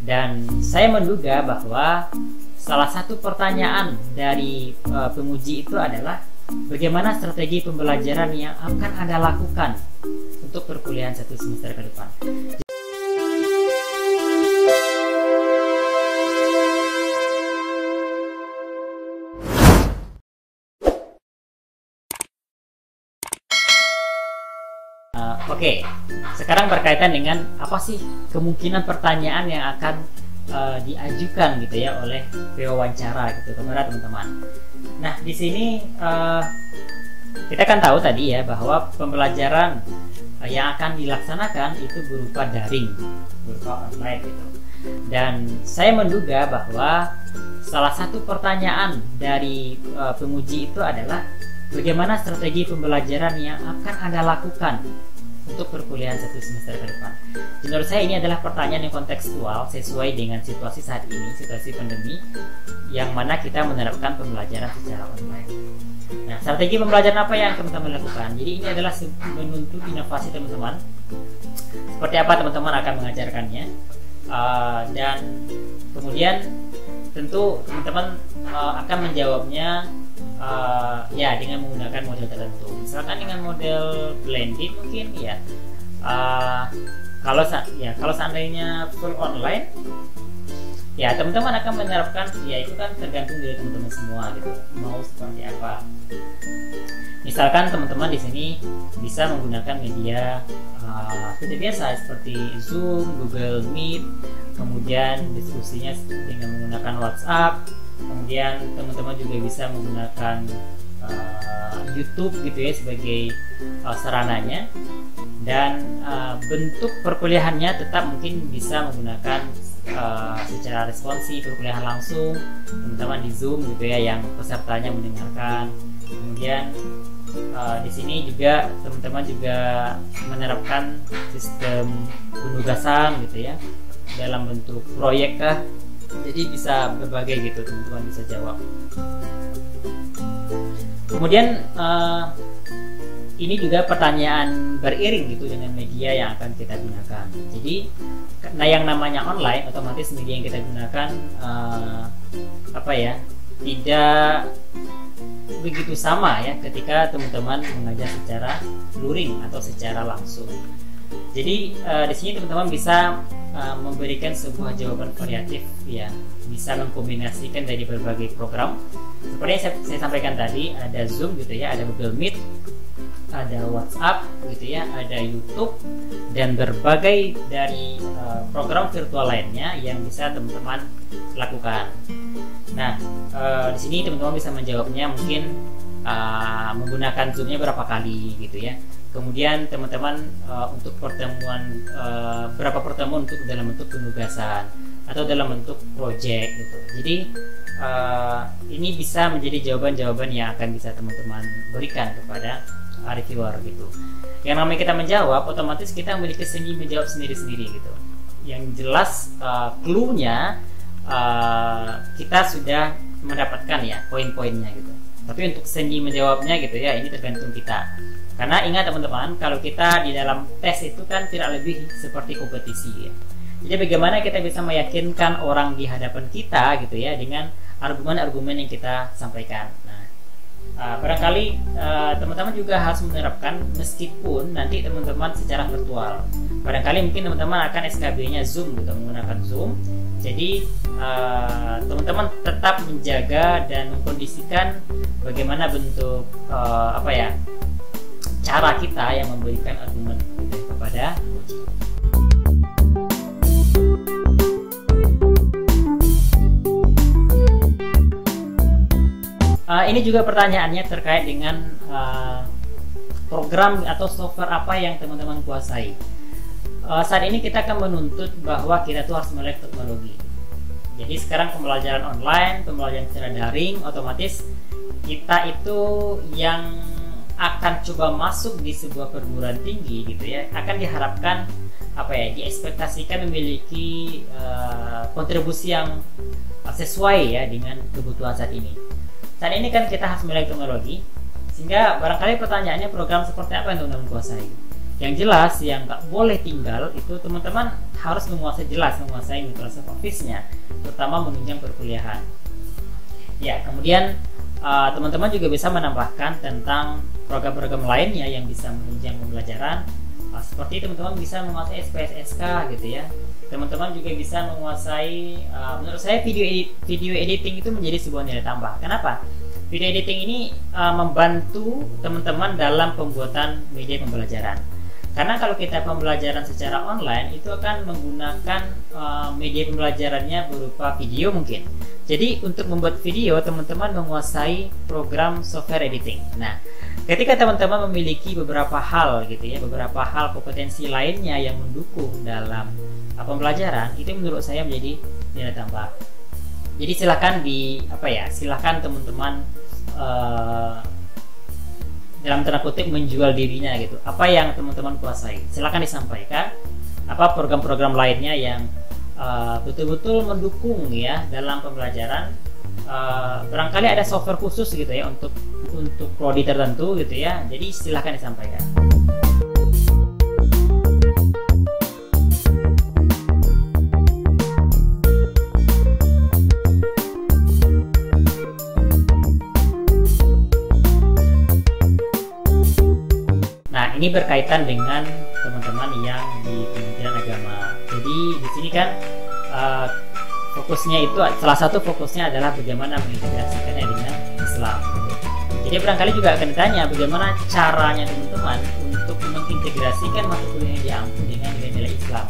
Dan saya menduga bahwa salah satu pertanyaan dari penguji itu adalah bagaimana strategi pembelajaran yang akan Anda lakukan untuk perkuliahan 1 semester ke depan. Oke, sekarang berkaitan dengan apa sih kemungkinan pertanyaan yang akan diajukan gitu ya oleh pewawancara gitu kepada teman-teman. Nah, di sini kita kan tahu tadi ya bahwa pembelajaran yang akan dilaksanakan itu berupa daring, berupa online gitu. Dan saya menduga bahwa salah satu pertanyaan dari penguji itu adalah bagaimana strategi pembelajaran yang akan Anda lakukan untuk perkuliahan 1 semester ke depan. Menurut saya ini adalah pertanyaan yang kontekstual sesuai dengan situasi saat ini, situasi pandemi, yang mana kita menerapkan pembelajaran secara online. Nah, strategi pembelajaran apa yang teman-teman lakukan? Jadi ini adalah menuntut inovasi teman-teman. Seperti apa teman-teman akan mengajarkannya, dan kemudian tentu teman-teman akan menjawabnya ya dengan menggunakan model tertentu. Misalkan dengan model blended mungkin ya. Kalau seandainya full online, ya teman-teman akan menerapkan, ya itu kan tergantung dari teman-teman semua gitu, mau seperti apa. Misalkan teman-teman di sini bisa menggunakan media seperti biasa seperti Zoom, Google Meet, kemudian diskusinya dengan menggunakan WhatsApp, kemudian teman-teman juga bisa menggunakan YouTube gitu ya sebagai sarananya, dan bentuk perkuliahannya tetap mungkin bisa menggunakan secara responsif, perkuliahan langsung, teman-teman di Zoom gitu ya yang pesertanya mendengarkan. Kemudian di sini juga teman-teman juga menerapkan sistem penugasan gitu ya dalam bentuk proyek kah, jadi bisa berbagai gitu, teman-teman bisa jawab. Kemudian ini juga pertanyaan beriring gitu dengan media yang akan kita gunakan. Jadi nah yang namanya online, otomatis media yang kita gunakan tidak begitu sama ya ketika teman-teman mengajar secara luring atau secara langsung. Jadi di sini teman-teman bisa memberikan sebuah jawaban variatif ya, bisa mengkombinasikan dari berbagai program. Seperti yang saya sampaikan tadi, ada Zoom gitu ya, ada Google Meet, ada WhatsApp gitu ya, ada YouTube, dan berbagai dari program virtual lainnya yang bisa teman-teman lakukan. Nah, di sini teman-teman bisa menjawabnya mungkin menggunakan Zoom-nya berapa kali gitu ya. Kemudian teman-teman untuk pertemuan berapa pertemuan untuk dalam bentuk penugasan atau dalam bentuk project gitu. Jadi ini bisa menjadi jawaban-jawaban yang akan bisa teman-teman berikan kepada reviewer gitu. Yang namanya kita menjawab, otomatis kita memiliki seni menjawab sendiri-sendiri gitu. Yang jelas clue-nya kita sudah mendapatkan ya poin-poinnya gitu. Tapi untuk seni menjawabnya gitu ya, ini tergantung kita. Karena ingat teman-teman, kalau kita di dalam tes itu kan tidak lebih seperti kompetisi ya. Jadi bagaimana kita bisa meyakinkan orang di hadapan kita gitu ya dengan argumen-argumen yang kita sampaikan. Nah, barangkali teman-teman juga harus menerapkan meskipun nanti teman-teman secara virtual. Barangkali mungkin teman-teman akan SKB-nya Zoom gitu, menggunakan Zoom. Jadi teman-teman tetap menjaga dan mengkondisikan bagaimana bentuk cara kita yang memberikan argumen kepada uji. Ini juga pertanyaannya terkait dengan program atau software apa yang teman-teman kuasai. Saat ini kita akan menuntut bahwa kita tuh harus melek teknologi. Jadi sekarang pembelajaran online, pembelajaran secara daring, otomatis kita itu yang akan coba masuk di sebuah perguruan tinggi gitu ya, akan diharapkan diekspektasikan memiliki kontribusi yang sesuai ya dengan kebutuhan saat ini. Saat ini kan kita harus melek teknologi, sehingga barangkali pertanyaannya program seperti apa yang teman-teman kuasai. Yang jelas yang nggak boleh tinggal itu teman-teman harus menguasai Microsoft Office-nya, terutama menunjang perkuliahan. Ya, kemudian teman-teman juga bisa menambahkan tentang program-program lainnya yang bisa menunjang pembelajaran. Seperti teman-teman bisa menguasai SPSSK gitu ya. Teman-teman juga bisa menguasai, menurut saya video editing itu menjadi sebuah nilai tambah. Kenapa? Video editing ini membantu teman-teman dalam pembuatan media pembelajaran. Karena kalau kita pembelajaran secara online itu akan menggunakan media pembelajarannya berupa video mungkin. Jadi untuk membuat video teman-teman menguasai program software editing. Nah, ketika teman-teman memiliki beberapa hal gitu ya, beberapa hal kompetensi lainnya yang mendukung dalam pembelajaran, itu menurut saya menjadi nilai tambah. Jadi silakan teman-teman dalam tanda kutip menjual dirinya gitu. Apa yang teman-teman kuasai, silakan disampaikan. Apa program-program lainnya yang betul-betul mendukung ya dalam pembelajaran. Barangkali ada software khusus gitu ya untuk prodi tertentu gitu ya. Jadi silakan disampaikan. Ini berkaitan dengan teman-teman yang di Kementerian Agama. Jadi di sini kan fokusnya itu, salah satu fokusnya adalah bagaimana mengintegrasikannya dengan Islam. Jadi barangkali juga akan ditanya bagaimana caranya teman-teman untuk mengintegrasikan mata kuliah yang diampu dengan nilai-nilai Islam.